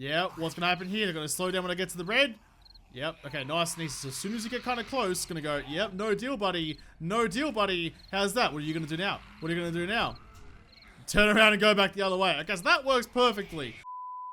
Yep, what's gonna happen here? They're gonna slow down when I get to the red. Yep, okay, nice and easy. So as soon as you get kind of close, gonna go, yep, no deal, buddy. No deal, buddy. How's that? What are you gonna do now? What are you gonna do now? Turn around and go back the other way. Okay, so that works perfectly.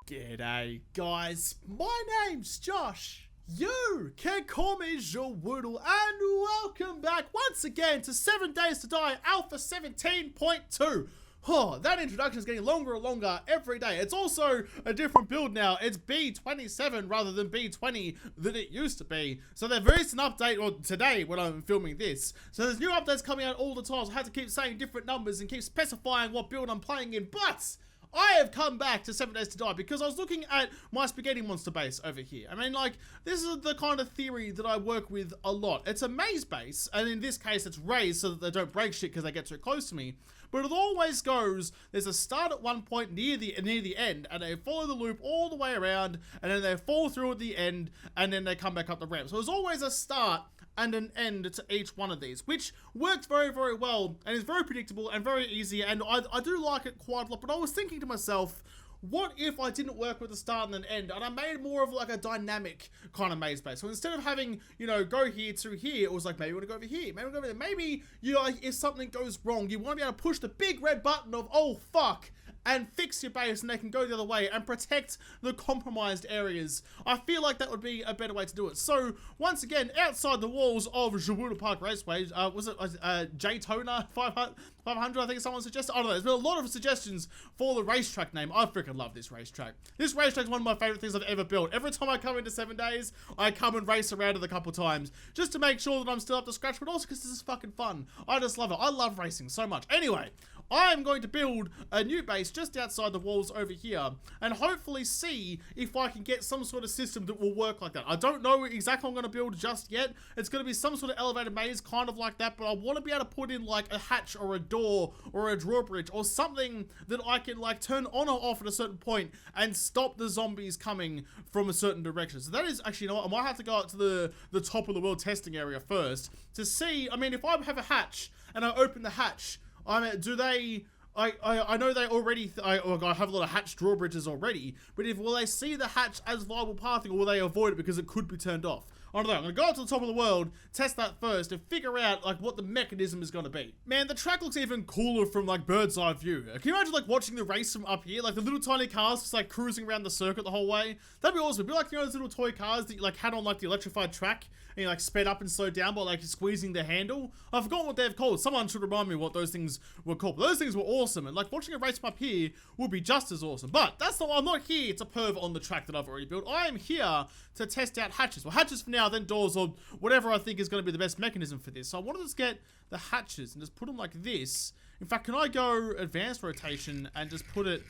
G'day, guys. My name's Josh. You can call me Jowoodle, and welcome back once again to 7 Days to Die Alpha 17.2. Oh, that introduction is getting longer and longer every day. It's also a different build now. It's B27 rather than B20 than it used to be. So they've released an update, or today when I'm filming this. So there's new updates coming out all the time. So I had to keep saying different numbers and keep specifying what build I'm playing in. But I have come back to 7 Days to Die because I was looking at my spaghetti monster base over here. I mean, like, this is the kind of theory that I work with a lot. It's a maze base, and in this case it's raised so that they don't break shit because they get too close to me. But it always goes, there's a start at one point near the end, and they follow the loop all the way around, and then they fall through at the end, and then they come back up the ramp. So there's always a start and an end to each one of these, which works very, very well, and is very predictable and very easy, and I do like it quite a lot. But I was thinking to myself, what if I didn't work with a start and an end, and I made more of like a dynamic kind of maze base? So instead of having, you know, go here to here, it was like, maybe we want to go over here, maybe we go over there. Maybe, you know, if something goes wrong, you want to be able to push the big red button of, oh fuck, and fix your base, and they can go the other way and protect the compromised areas. I feel like that would be a better way to do it. So once again, outside the walls of Jowoodle Park Raceway, was it J-Toner 500? I think someone suggested. I don't know. There's been a lot of suggestions for the racetrack name. I freaking love this racetrack. This racetrack is one of my favorite things I've ever built. Every time I come into 7 Days, I come and race around it a couple times just to make sure that I'm still up to scratch, but also because this is fucking fun. I just love it. I love racing so much. Anyway, I'm going to build a new base just outside the walls over here and hopefully see if I can get some sort of system that will work like that. I don't know exactly what I'm going to build just yet. It's going to be some sort of elevated maze, kind of like that, but I want to be able to put in like a hatch or a door or a drawbridge or something that I can like turn on or off at a certain point and stop the zombies coming from a certain direction. So that is actually, you know what, I might have to go up to the top of the world testing area first to see. I mean, if I have a hatch and I open the hatch, I mean, do they... I know they already, I have a lot of hatch drawbridges already, but will they see the hatch as viable pathing, or will they avoid it because it could be turned off? I don't know. I'm going to go up to the top of the world, test that first, and figure out, like, what the mechanism is going to be. Man, the track looks even cooler from, like, bird's eye view. Can you imagine, like, watching the race from up here? Like, the little tiny cars just, like, cruising around the circuit the whole way. That'd be awesome. It'd be like, you know, those little toy cars that you, like, had on, like, the electrified track, and you, like, sped up and slowed down by, like, squeezing the handle. I've forgotten what they're called. Someone should remind me what those things were called. But those things were awesome, and, like, watching a race from up here would be just as awesome. But that's not, I'm not here to perv on the track that I've already built. I am here to test out hatches. Well, hatches for now, then doors, or whatever I think is going to be the best mechanism for this. So I want to just get the hatches and just put them like this. In fact, can I go advanced rotation and just put it,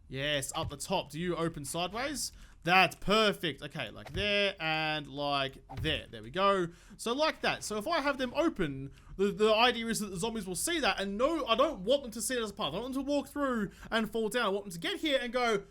yes, up the top? Do you open sideways? That's perfect. Okay, like there and like there. There we go. So like that. So if I have them open, the idea is that the zombies will see that, and no, I don't want them to see it as a path. I don't want them to walk through and fall down. I want them to get here and go,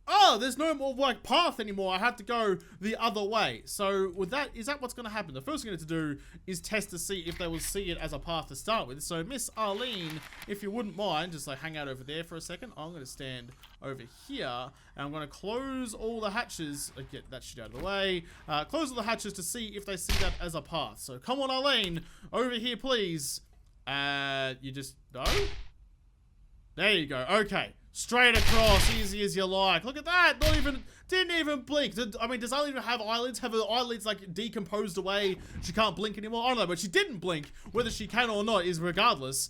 oh, there's no more like path anymore. I have to go the other way. So with that, is that what's going to happen? The first thing I need to do is test to see if they will see it as a path to start with. So Miss Arlene, if you wouldn't mind, just like hang out over there for a second. I'm going to stand over here and I'm going to close all the hatches. Get that shit out of the way. Close all the hatches to see if they see that as a path. So come on, Arlene, over here, please. You just, no? There you go. Okay. Straight across, easy as you like. Look at that. Didn't even blink. I mean, does Arlene even have eyelids? Have her eyelids like decomposed away? She can't blink anymore? I don't know, but she didn't blink. Whether she can or not is regardless.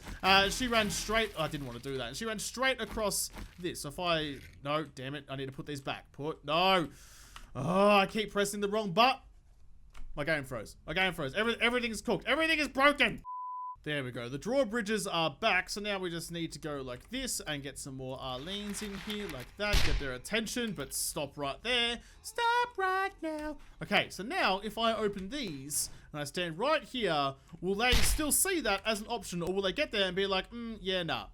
She ran straight. Oh, I didn't want to do that. She ran straight across this. So if I, no, damn it. I need to put these back. No. Oh, I keep pressing the wrong button. My game froze. Everything's cooked. Everything is broken. There we go. The drawbridges are back, so now we just need to go like this and get some more Arlenes in here like that. Get their attention, but stop right there. Stop right now. Okay, so now if I open these and I stand right here, will they still see that as an option, or will they get there and be like, yeah, nah.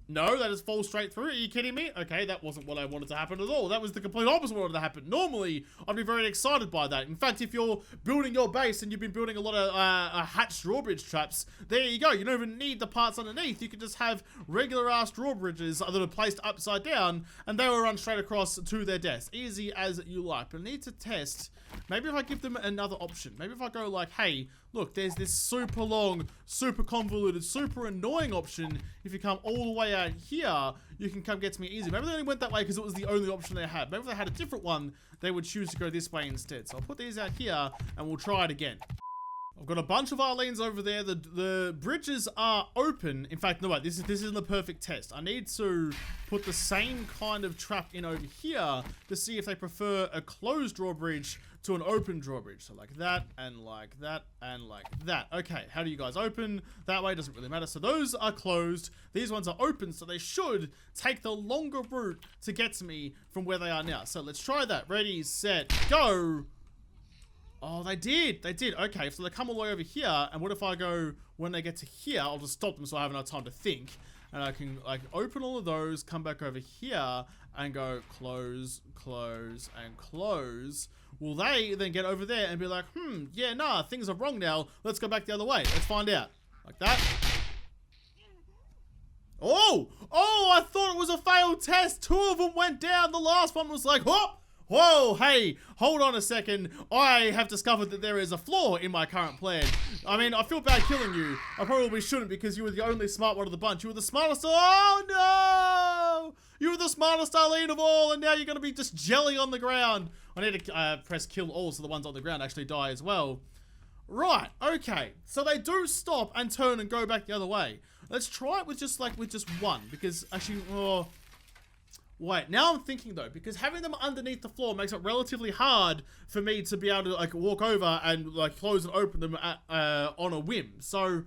No, that just falls straight through. Are you kidding me? Okay, that wasn't what I wanted to happen at all. That was the complete opposite of what wanted to happen. Normally, I'd be very excited by that. In fact, if you're building your base and you've been building a lot of hatched drawbridge traps, there you go. You don't even need the parts underneath. You can just have regular-ass drawbridges that are placed upside down, and they will run straight across to their deaths. Easy as you like. But I need to test. Maybe if I give them another option. Maybe if I go like, hey, look, there's this super long, super convoluted, super annoying option. If you come all the way out here, you can come get to me easy. Maybe they only went that way because it was the only option they had. Maybe if they had a different one, they would choose to go this way instead. So I'll put these out here and we'll try it again. I've got a bunch of Arlenes over there. The bridges are open. In fact, no, wait, this isn't the perfect test. I need to put the same kind of trap in over here to see if they prefer a closed drawbridge to an open drawbridge. So like that, and like that, and like that. Okay, how do you guys open? That way doesn't really matter. So those are closed. These ones are open, so they should take the longer route to get to me from where they are now. So let's try that. Ready, set, go. Oh, they did. They did. Okay, so they come all the way over here, and what if I go, when they get to here, I'll just stop them so I have enough time to think. And I can, like, open all of those, come back over here, and go close, close, and close. Will they then get over there and be like, yeah, nah, things are wrong now. Let's go back the other way. Let's find out. Like that. Oh! Oh, I thought it was a failed test. 2 of them went down. The last one was like, oh! Whoa, hey, hold on a second. I have discovered that there is a flaw in my current plan. I mean, I feel bad killing you. I probably shouldn't because you were the only smart one of the bunch. You were the smartest. Oh, no! You were the smartest Arlene of all, and now you're going to be just jelly on the ground. I need to press kill all so the ones on the ground actually die as well. Right, okay. So they do stop and turn and go back the other way. Let's try it with just one because actually, oh... Wait, now I'm thinking though, because having them underneath the floor makes it relatively hard for me to be able to like walk over and like close and open them at, on a whim. So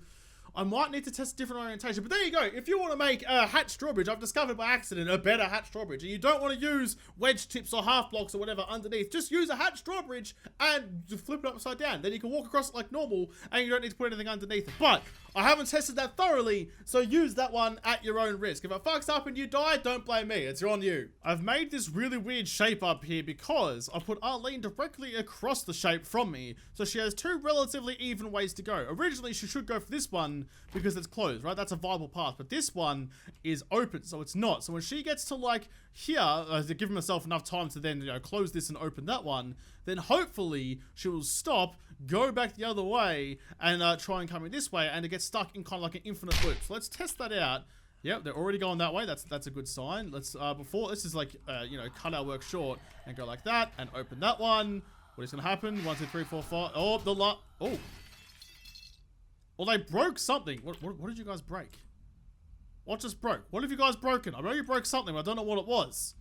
I might need to test a different orientation. But there you go. If you want to make a hatched drawbridge, I've discovered by accident a better hatched drawbridge, and you don't want to use wedge tips or half blocks or whatever underneath, just use a hatched drawbridge and flip it upside down. Then you can walk across it like normal, and you don't need to put anything underneath it. But I haven't tested that thoroughly, so use that one at your own risk. If it fucks up and you die, don't blame me. It's on you. I've made this really weird shape up here because I put Arlene directly across the shape from me, so she has 2 relatively even ways to go. Originally, she should go for this one because it's closed, right? That's a viable path, but this one is open, so it's not. So when she gets to like here, to give herself enough time to then, you know, close this and open that one, then hopefully she will stop, go back the other way, and try and come in this way, and it gets stuck in kind of like an infinite loop. So let's test that out. Yep, they're already going that way. That's a good sign. Let's this is like you know, cut our work short and go like that and open that one. What is gonna happen? 1, 2, 3, 4, 5. Oh, the lot. Oh. Well, they broke something. What did you guys break? What just broke? What have you guys broken? I know you broke something, but I don't know what it was.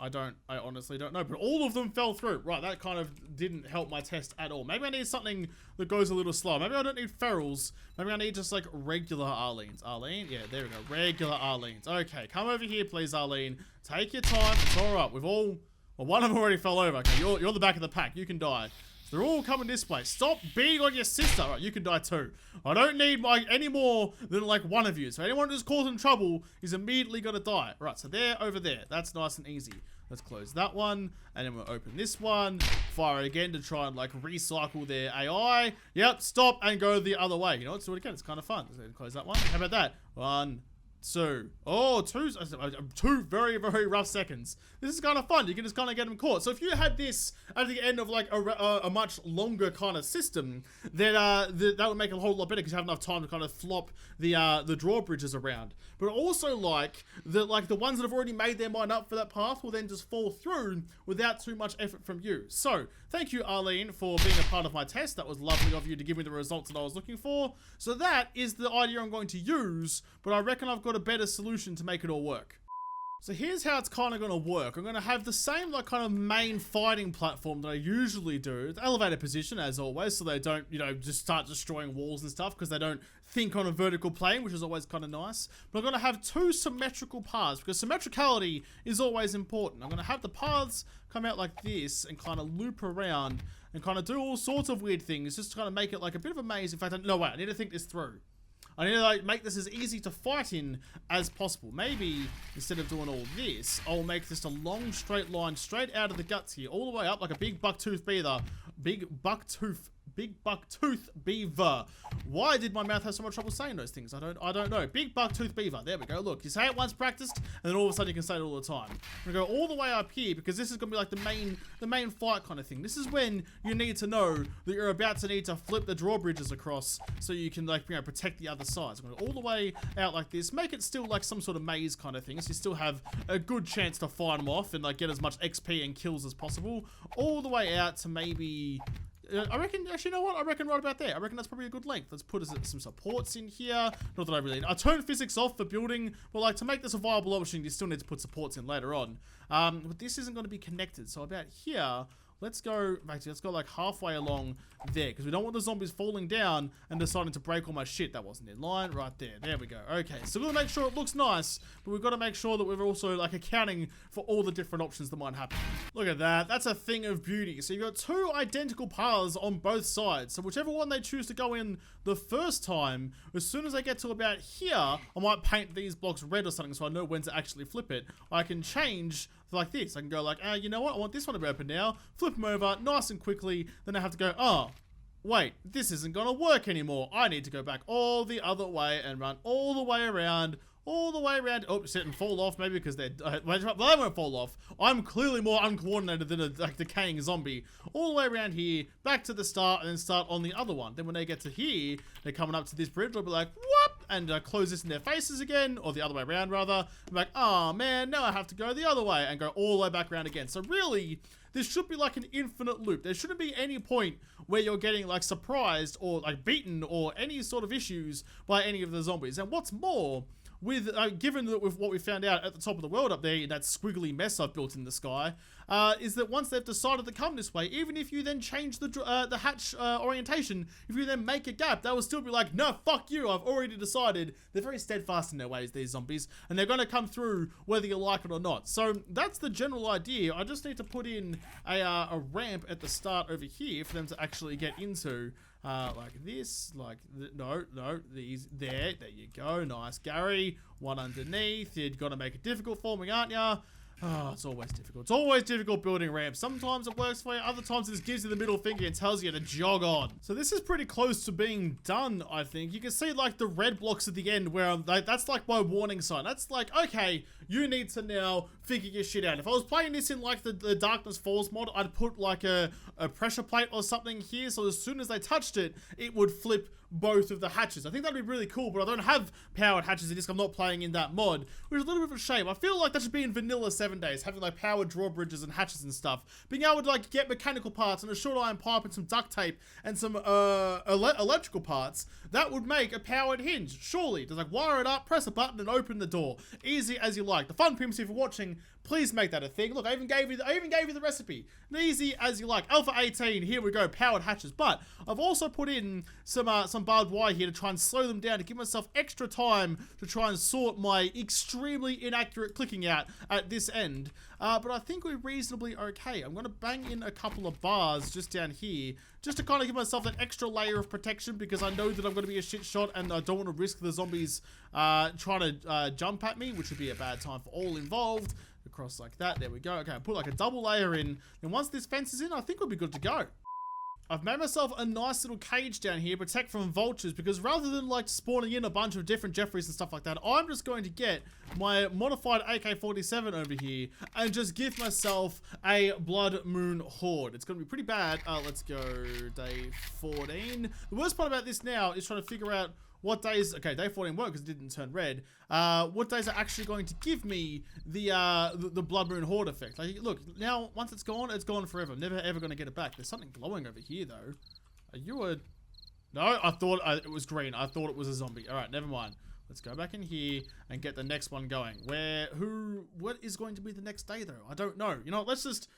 I honestly don't know, but all of them fell through. Right, that kind of didn't help my test at all. Maybe I need something that goes a little slower. Maybe I don't need ferals. Maybe I need just like regular Arlenes. Arlene? Yeah, there we go. Regular Arlenes. Okay, come over here, please, Arlene. Take your time. It's all right. We've all... Well, one of them already fell over. Okay, you're the back of the pack. You can die. They're all coming this way. Stop being on your sister. Right, you can die too. I don't need any more than like one of you. So anyone who's causing trouble is immediately going to die. Right, so they're over there. That's nice and easy. Let's close that one. And then we'll open this one. Fire it again to try and like recycle their AI. Yep, stop and go the other way. You know, let's do it again. It's kind of fun. Let's close that one. How about that? 1, 2. Oh, 2 very, very rough seconds. This is kind of fun. You can just kind of get them caught. So if you had this at the end of like a much longer kind of system, then that would make it a whole lot better because you have enough time to kind of flop the drawbridges around. But also like the ones that have already made their mind up for that path will then just fall through without too much effort from you. So thank you, Arlene, for being a part of my test. That was lovely of you to give me the results that I was looking for. So that is the idea I'm going to use, but I reckon I've got a better solution to make it all work. So here's how it's kind of going to work. I'm going to have the same like kind of main fighting platform that I usually do. The elevator position as always, so they don't, you know, just start destroying walls and stuff because they don't think on a vertical plane, which is always kind of nice. But I'm going to have 2 symmetrical paths because symmetricality is always important. I'm going to have the paths come out like this and kind of loop around and kind of do all sorts of weird things just to kind of make it like a bit of a maze. In fact, no, wait, I need to think this through. I need to like make this as easy to fight in as possible. Maybe instead of doing all this, I'll make this a long straight line straight out of the guts here, all the way up like a big bucktooth beaver. Big bucktooth beaver. Why did my mouth have so much trouble saying those things? I don't know. Big bucktooth beaver. There we go. Look, you say it once practiced, and then all of a sudden you can say it all the time. I'm gonna go all the way up here because this is gonna be like the main fight kind of thing. This is when you need to know that you're about to need to flip the drawbridges across so you can like protect the other sides. I'm gonna go all the way out like this. Make it still like some sort of maze kind of thing, so you still have a good chance to fight them off and like get as much XP and kills as possible. All the way out to maybe. I reckon, actually, you know what? I reckon right about there. I reckon that's probably a good length. Let's put some supports in here. Not that I really... I turned physics off for building, but like to make this a viable option, you still need to put supports in later on. But this isn't going to be connected. So about here, let's go... Actually, let's go like halfway along there, because we don't want the zombies falling down and deciding to break all my shit. That wasn't in line. Right there. There we go. Okay, so we're going to make sure it looks nice, but we've got to make sure that we're also like accounting for all the different options that might happen. Look at that. That's a thing of beauty. So you've got two identical paths on both sides. So whichever one they choose to go in the first time, as soon as they get to about here, I might paint these blocks red or something so I know when to actually flip it. I can change like this. I can go like, you know what? I want this one to be open now. Flip them over nice and quickly. Then I have to go, oh, wait, this isn't going to work anymore. I need to go back all the other way and run all the way around. All the way around. Oh, sit and fall off maybe because they're... well, they won't fall off. I'm clearly more uncoordinated than a like, decaying zombie. All the way around here, back to the start, and then start on the other one. Then when they get to here, they're coming up to this bridge. I'll be like, whoop! And close this in their faces again, or the other way around rather. I'm like, oh man, now I have to go the other way and go all the way back around again. So really, this should be like an infinite loop. There shouldn't be any point where you're getting like surprised or like beaten or any sort of issues by any of the zombies. And what's more... given that with what we found out at the top of the world up there in that squiggly mess I've built in the sky, is that once they've decided to come this way, even if you then change the hatch orientation, if you then make a gap, they will still be like, no, fuck you, I've already decided. They're very steadfast in their ways, these zombies, and they're going to come through whether you like it or not. So that's the general idea. I just need to put in a ramp at the start over here for them to actually get into. Like this, like, no, these, there you go, nice, Gary, one underneath, you've got to make it difficult for me, aren't ya? Oh, it's always difficult. It's always difficult building ramps. Sometimes it works for you, other times it just gives you the middle finger and tells you to jog on. So this is pretty close to being done, I think. You can see like the red blocks at the end where I'm like, that's like my warning sign. That's like, okay, you need to now figure your shit out. If I was playing this in like the Darkness Falls mod, I'd put like a pressure plate or something here, so as soon as they touched it, it would flip both of the hatches. I think that'd be really cool, but I don't have powered hatches in this. I'm not playing in that mod, which is a little bit of a shame. I feel like that should be in vanilla 7 days, having like powered drawbridges and hatches and stuff. Being able to like get mechanical parts and a short iron pipe and some duct tape and some electrical parts, that would make a powered hinge. Surely, just like wire it up, press a button and open the door. Easy as you like. The fun pimps, if you're watching, please make that a thing. Look, I even gave you the recipe. Easy as you like. Alpha 18, here we go, powered hatches. But I've also put in some barbed wire here to try and slow them down, to give myself extra time to try and sort my extremely inaccurate clicking out at this end. But I think we're reasonably okay. I'm going to bang in a couple of bars just down here, just to kind of give myself that extra layer of protection, because I know that I'm going to be a shit shot and I don't want to risk the zombies trying to jump at me, which would be a bad time for all involved. Across like that, there we go. Okay, I put like a double layer in, and once this fence is in, I think we'll be good to go. I've made myself a nice little cage down here, protect from vultures, because rather than like spawning in a bunch of different Jeffreys and stuff like that, I'm just going to get my modified AK-47 over here and just give myself a Blood Moon Horde. It's going to be pretty bad. Let's go day 14. The worst part about this now is trying to figure out what days, okay, day 14 worked because it didn't turn red. What days are actually going to give me the Blood Moon Horde effect? Like, look, now, once it's gone forever. I'm never ever going to get it back. There's something glowing over here, though. Are you a... No, I thought it was green. I thought it was a zombie. All right, never mind. Let's go back in here and get the next one going. What is going to be the next day, though? I don't know. You know what, let's just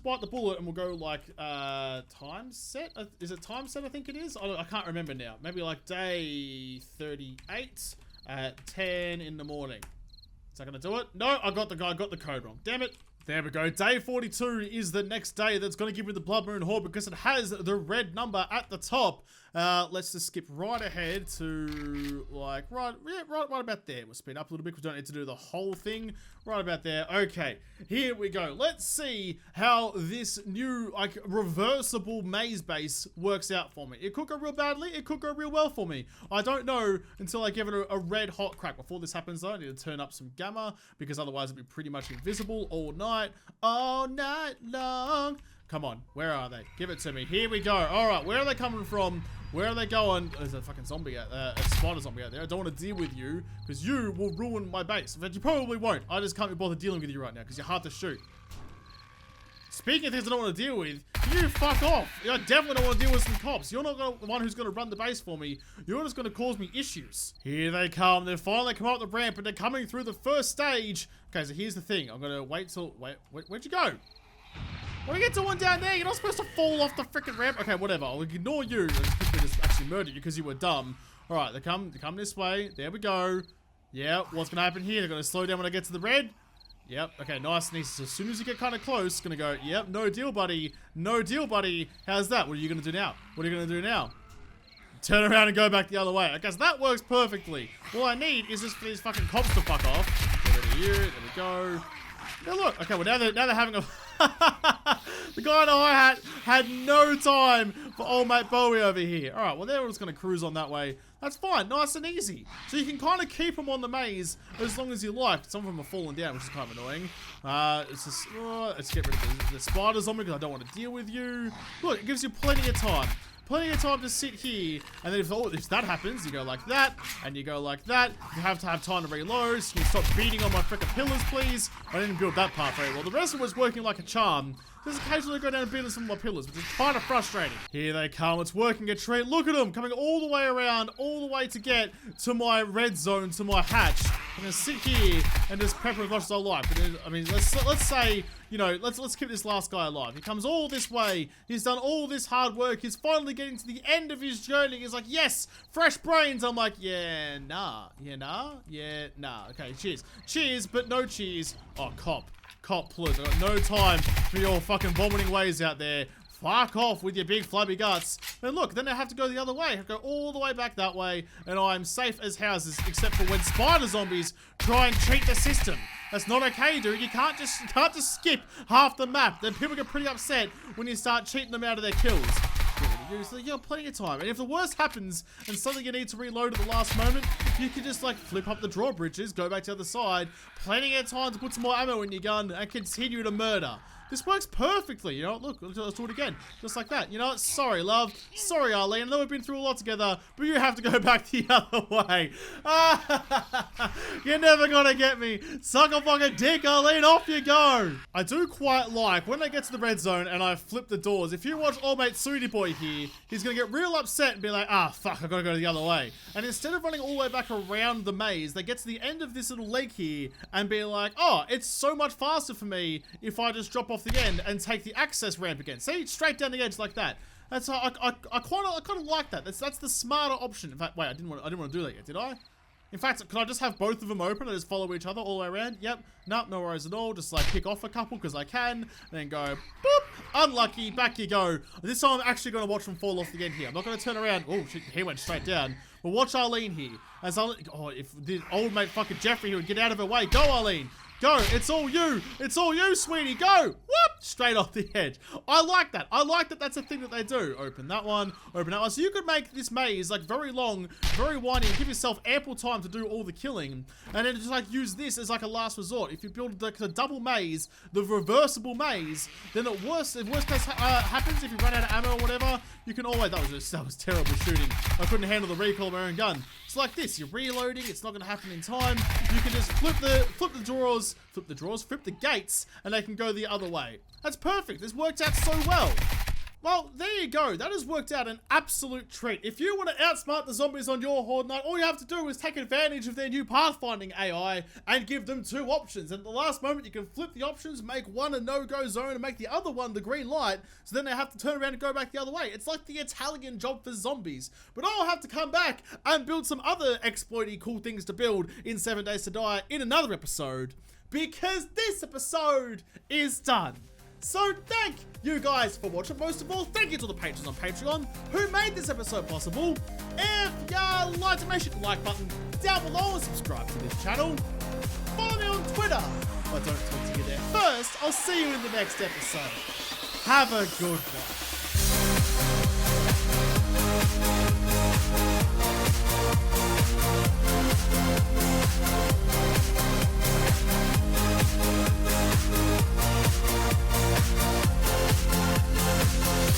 bite the bullet and we'll go like, time set? Is it time set, I think it is? I can't remember now. Maybe like day 38 at 10 in the morning. Is that gonna do it? No, I got the code wrong. Damn it. There we go. Day 42 is the next day that's going to give me the Blood Moon Horde because it has the red number at the top. Let's just skip right ahead to like right about there. We'll speed up a little bit. We don't need to do the whole thing. Right about there. Okay, here we go. Let's see how this new like reversible maze base works out for me. It could go real badly. It could go real well for me. I don't know until I give it a red hot crack. Before this happens though, I need to turn up some gamma because otherwise it'd be pretty much invisible all night long. Come on, where are they? Give it to me. Here we go. All right, where are they coming from? Where are they going? There's a fucking zombie out there, a spider zombie out there. I don't want to deal with you because you will ruin my base. In fact, you probably won't. I just can't be bothered dealing with you right now because you're hard to shoot. Speaking of things I don't want to deal with, you fuck off. I definitely don't want to deal with some cops. You're not the one who's going to run the base for me. You're just going to cause me issues. Here they come. They've finally come up the ramp and they're coming through the first stage. Okay, so here's the thing. I'm going to wait till... Wait, where'd you go? When you get to one down there, you're not supposed to fall off the freaking ramp. Okay, whatever. I'll ignore you. I just actually murdered you because you were dumb. All right, they come this way. There we go. Yeah, what's going to happen here? They're going to slow down when I get to the red. Yep, okay, nice and easy. So as soon as you get kind of close, going to go, yep, no deal, buddy. No deal, buddy. How's that? What are you going to do now? What are you going to do now? Turn around and go back the other way. Okay, so that works perfectly. All I need is just for these fucking cops to fuck off. Get rid of you. There we go. Now look, okay, well now they're having a... The guy in a high hat had no time for old mate Bowie over here. Alright, well they're just going to cruise on that way. That's fine, nice and easy. So you can kind of keep them on the maze as long as you like. Some of them are falling down, which is kind of annoying. It's just, let's get rid of the spiders on me because I don't want to deal with you. Look, it gives you plenty of time. Plenty of time to sit here, and then if that happens, you go like that, and you go like that. You have to have time to reload, so you can stop beating on my frickin' pillars, please. I didn't build that part very well. The rest of it was working like a charm. Just occasionally go down and beat on some of my pillars, which is kind of frustrating. Here they come, it's working a treat. Look at them, coming all the way around, all the way to get to my red zone, to my hatch. I'm gonna sit here and just pepper as much as I like. But I mean, let's say, you know, let's keep this last guy alive. He comes all this way. He's done all this hard work. He's finally getting to the end of his journey. He's like, yes, fresh brains. I'm like, yeah, nah. Okay, cheers. Cheers, but no cheers. Oh, cop, please. I got no time for your fucking vomiting ways out there. Fuck off with your big flabby guts. And look, then I have to go the other way. I have to go all the way back that way, and I'm safe as houses, except for when spider zombies try and cheat the system. That's not okay, dude. You can't just skip half the map. Then people get pretty upset when you start cheating them out of their kills. So you got plenty of time. And if the worst happens and suddenly you need to reload at the last moment, you can just like flip up the drawbridges, go back to the other side, plenty of time to put some more ammo in your gun and continue to murder. This works perfectly, you know. Look, let's do it again. Just like that. You know what? Sorry, love. Sorry, Arlene. I know we've been through a lot together, but you have to go back the other way. You're never gonna get me. Suck a fucking dick, Arlene. Off you go. I do quite like when I get to the red zone and I flip the doors. If you watch old mate Sooty Boy here, he's gonna get real upset and be like, ah, fuck, I gotta go the other way. And instead of running all the way back around the maze, they get to the end of this little leg here and be like, oh, it's so much faster for me if I just drop off the end and take the access ramp again. See, straight down the edge like that. That's I kind of like that. That's the smarter option. In fact, wait, I didn't want to do that yet, did I? In fact, can I just have both of them open and just follow each other all the way around? Yep. Nope, no worries at all. Just like pick off a couple because I can. Then go, boop. Unlucky. Back you go. This time I'm actually going to watch them fall off again here. I'm not going to turn around. Oh, shit, he went straight down. But watch Arlene here. As Arlene, oh, if the old mate fucking Jeffrey would get out of her way. Go, Arlene. Go, it's all you. It's all you, sweetie. Go. Whoop. Straight off the edge. I like that. I like that that's a thing that they do. Open that one. Open that one. So you could make this maze like very long, very windy, and give yourself ample time to do all the killing. And then just like use this as like a last resort. If you build like the double maze, the reversible maze, then if worst case happens, if you run out of ammo or whatever, you can always, that was terrible shooting. I couldn't handle the recoil of my own gun. It's like this, you're reloading, it's not gonna happen in time. You can just flip the gates, and they can go the other way. That's perfect. This worked out so well. Well, there you go. That has worked out an absolute treat. If you want to outsmart the zombies on your Horde night, all you have to do is take advantage of their new pathfinding AI and give them 2 options. And at the last moment, you can flip the options, make one a no-go zone, and make the other one the green light, so then they have to turn around and go back the other way. It's like the Italian job for zombies. But I'll have to come back and build some other exploity cool things to build in 7 Days to Die in another episode, because this episode is done. So thank you guys for watching. Most of all, thank you to the patrons on Patreon who made this episode possible. If you liked it, make sure to like button down below and subscribe to this channel. Follow me on Twitter, but don't tweet to get there first. I'll see you in the next episode. Have a good one.